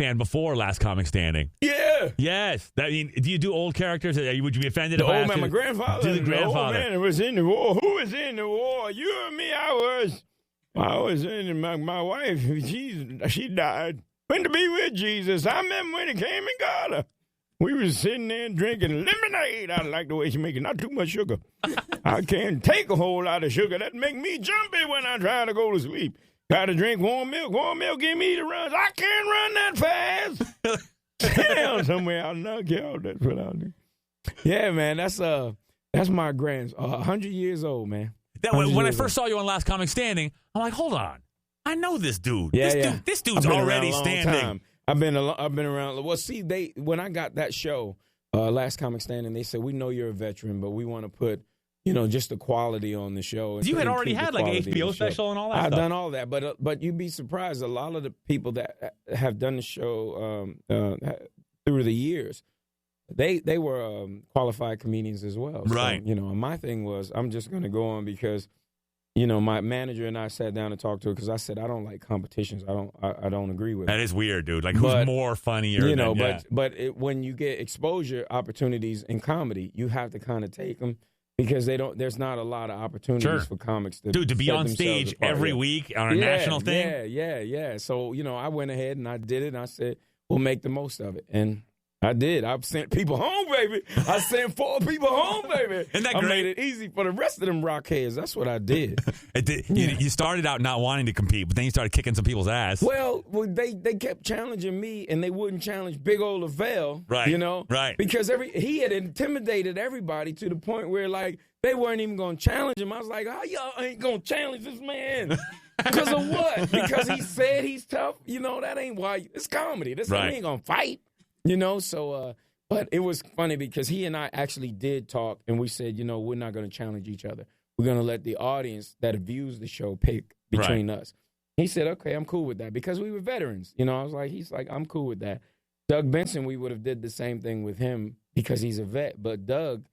fan before Last Comic Standing. Yeah. Yes. Do you do old characters? Would you be offended The if I old asked man, you my grandfather. do the grandfather? The old man was in the war. Who was in the war? You and me, I was in my wife, she died. Went to be with Jesus. I remember when he came and got her. We was sitting there drinking lemonade. I like the way she make it. Not too much sugar. I can't take a whole lot of sugar. That make me jumpy when I try to go to sleep. Got to drink warm milk. Warm milk give me the runs. I can't run that fast. Sit down somewhere. I'll knock you out. That's what I'll do. Yeah, man. That's my 100 years old, man. When I first saw you on Last Comic Standing, I'm like, hold on. I know this dude. Yeah, This dude's already standing. Time. I've been around. Well, see, when I got that show, Last Comic Standing, they said, we know you're a veteran, but we want to put, just the quality on the show. You had already had like an HBO special and all that stuff. I've done all that, but you'd be surprised. A lot of the people that have done the show through the years, they were qualified comedians as well. Right. So, my thing was, I'm just going to go on because my manager and I sat down and talked to her because I said I don't like competitions. I don't agree with it. That is weird, dude. Like, who's more funnier? When you get exposure opportunities in comedy, you have to kind of take them because there's not a lot of opportunities for comics to be on stage every week on a national thing. Yeah. So I went ahead and I did it. And I said we'll make the most of it, and I did. I sent people home, baby. I sent 4 people home, baby. Isn't that I great? made it easy for the rest of them rock heads. That's what I did. You started out not wanting to compete, but then you started kicking some people's ass. Well, they kept challenging me, and they wouldn't challenge Big Ol' Lavelle. Right. Right. Because he had intimidated everybody to the point where, like, they weren't even going to challenge him. I was like, how y'all ain't going to challenge this man? Because of what? Because he said he's tough? That ain't why. It's comedy. This ain't going to fight. But it was funny because he and I actually did talk, and we said, we're not going to challenge each other. We're going to let the audience that views the show pick between us. He said, okay, I'm cool with that because we were veterans. He's like, I'm cool with that. Doug Benson, we would have did the same thing with him because he's a vet. But Doug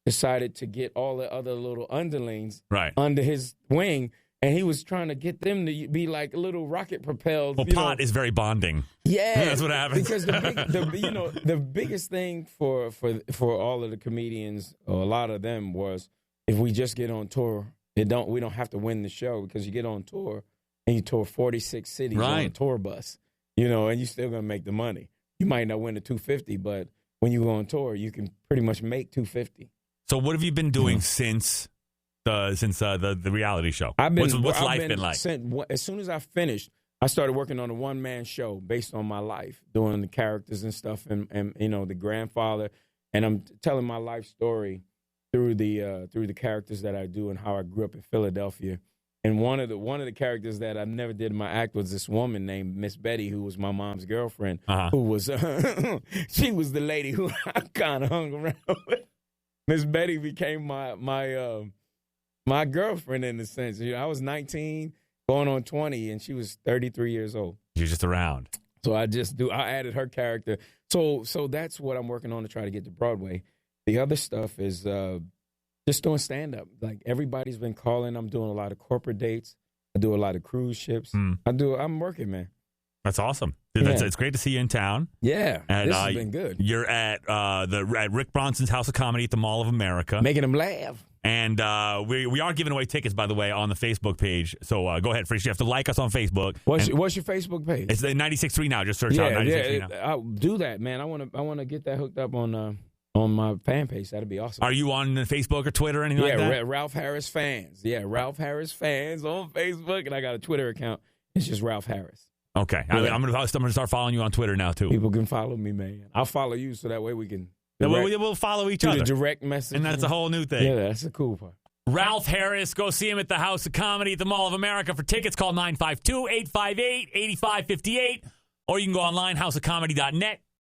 decided to get all the other little underlings under his wing. And he was trying to get them to be like a little rocket propelled. Well, pot is very bonding. Yeah, that's what happens. Because the biggest thing for all of the comedians, or a lot of them, was if we just get on tour, we don't have to win the show because you get on tour and you tour 46 cities on a tour bus, and you're still gonna make the money. You might not win the $250, but when you go on tour, you can pretty much make $250. So what have you been doing since the reality show? What's life been like? As soon as I finished, I started working on a one-man show based on my life, doing the characters and stuff, and the grandfather, and I'm telling my life story through the characters that I do and how I grew up in Philadelphia. And one of the characters that I never did in my act was this woman named Miss Betty, who was my mom's girlfriend, who was she was the lady who I kind of hung around with. Miss Betty became my girlfriend in a sense. I was 19, going on 20, and she was 33 years old. You're just around. So I added her character. So that's what I'm working on to try to get to Broadway. The other stuff is just doing stand-up. Like, everybody's been calling. I'm doing a lot of corporate dates. I do a lot of cruise ships. I'm working, man. That's awesome. Dude, it's great to see you in town. Yeah, and, this has been good. You're at Rick Bronson's House of Comedy at the Mall of America. Making them laugh. And we are giving away tickets, by the way, on the Facebook page. So go ahead, Fresh. You have to like us on Facebook. What's your Facebook page? It's the 96.3 now. Just search out 96.3 now. I'll do that, man. I want to get that hooked up on my fan page. That'd be awesome. Are you on Facebook or Twitter or anything like that? Yeah, Ralph Harris Fans. Yeah, Ralph Harris Fans on Facebook, and I got a Twitter account. It's just Ralph Harris. Okay, yeah. I'm gonna start following you on Twitter now too. People can follow me, man. I'll follow you so that way we can. We'll follow each other. The direct message, and that's a whole new thing. Yeah, that's a cool part. Ralph Harris, go see him at the House of Comedy at the Mall of America. For tickets, call 952-858-8558, or you can go online houseofcomedy.net.